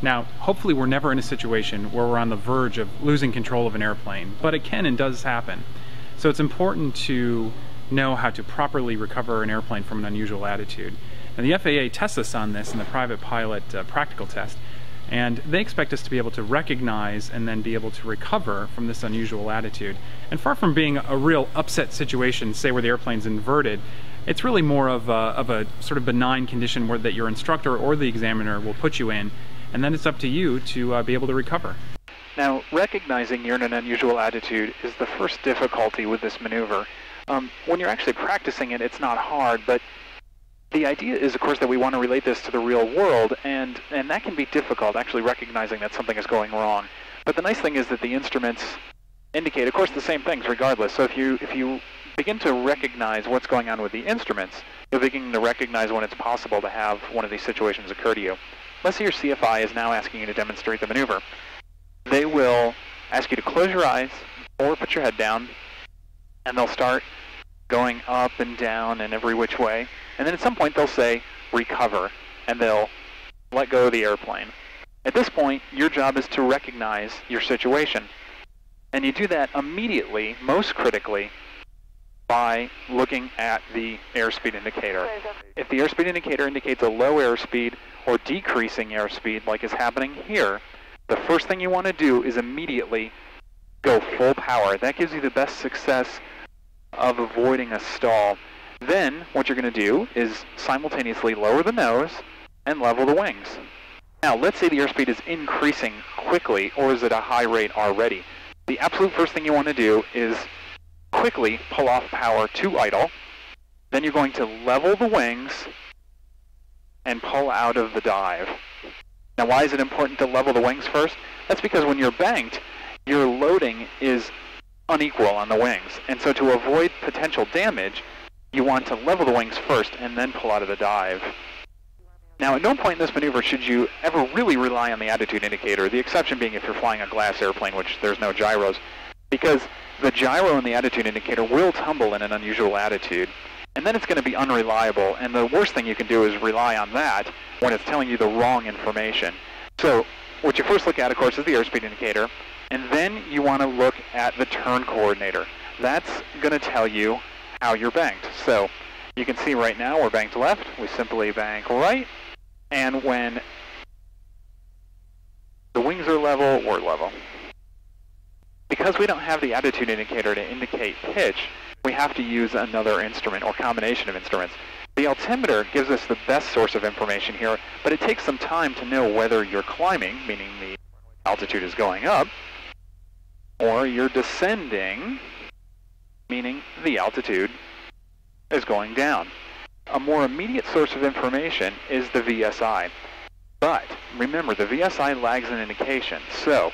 Now, hopefully we're never in a situation where we're on the verge of losing control of an airplane, but it can and does happen. So it's important to know how to properly recover an airplane from an unusual attitude. And the FAA tests us on this in the private pilot practical test, and they expect us to be able to recognize and then be able to recover from this unusual attitude. And far from being a real upset situation, say where the airplane's inverted, it's really more of a sort of benign condition that your instructor or the examiner will put you in, and then it's up to you to be able to recover. Now, recognizing you're in an unusual attitude is the first difficulty with this maneuver. When you're actually practicing it, it's not hard, but the idea is, of course, that we want to relate this to the real world, and that can be difficult, actually recognizing that something is going wrong. But the nice thing is that the instruments indicate, of course, the same things regardless. So if you begin to recognize what's going on with the instruments, you'll begin to recognize when it's possible to have one of these situations occur to you. Let's say your CFI is now asking you to demonstrate the maneuver. They will ask you to close your eyes or put your head down, and they'll start going up and down and every which way. And then at some point they'll say, recover, and they'll let go of the airplane. At this point, your job is to recognize your situation. And you do that immediately, most critically, by looking at the airspeed indicator. If the airspeed indicator indicates a low airspeed or decreasing airspeed, like is happening here, the first thing you want to do is immediately go full power. That gives you the best success of avoiding a stall. Then what you're going to do is simultaneously lower the nose and level the wings. Now let's say the airspeed is increasing quickly or is at a high rate already. The absolute first thing you want to do is quickly pull off power to idle. Then you're going to level the wings and pull out of the dive. Now why is it important to level the wings first? That's because when you're banked, your loading is unequal on the wings. And so to avoid potential damage, you want to level the wings first and then pull out of the dive. Now at no point in this maneuver should you ever really rely on the attitude indicator, the exception being if you're flying a glass airplane, which there's no gyros, because the gyro and the attitude indicator will tumble in an unusual attitude, and then it's going to be unreliable, and the worst thing you can do is rely on that when it's telling you the wrong information. So what you first look at, of course, is the airspeed indicator, and then you want to look at the turn coordinator. That's going to tell you how you're banked. So you can see right now we're banked left, we simply bank right, and when the wings are level, we're level. Because we don't have the attitude indicator to indicate pitch, we have to use another instrument or combination of instruments. The altimeter gives us the best source of information here, but it takes some time to know whether you're climbing, meaning the altitude is going up, or you're descending, meaning the altitude is going down. A more immediate source of information is the VSI. But remember, the VSI lags an indication. So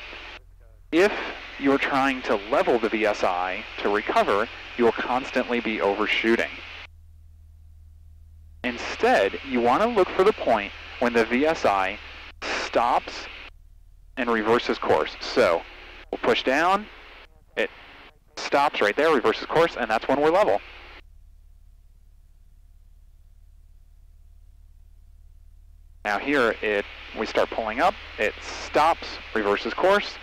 if you're trying to level the VSI to recover, you will constantly be overshooting. Instead, you want to look for the point when the VSI stops and reverses course. So we'll push down, it stops right there, reverses course, and that's when we're level. Now here, we start pulling up, it stops, reverses course,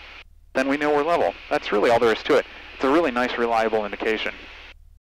then we know we're level. That's really all there is to it. It's a really nice, reliable indication.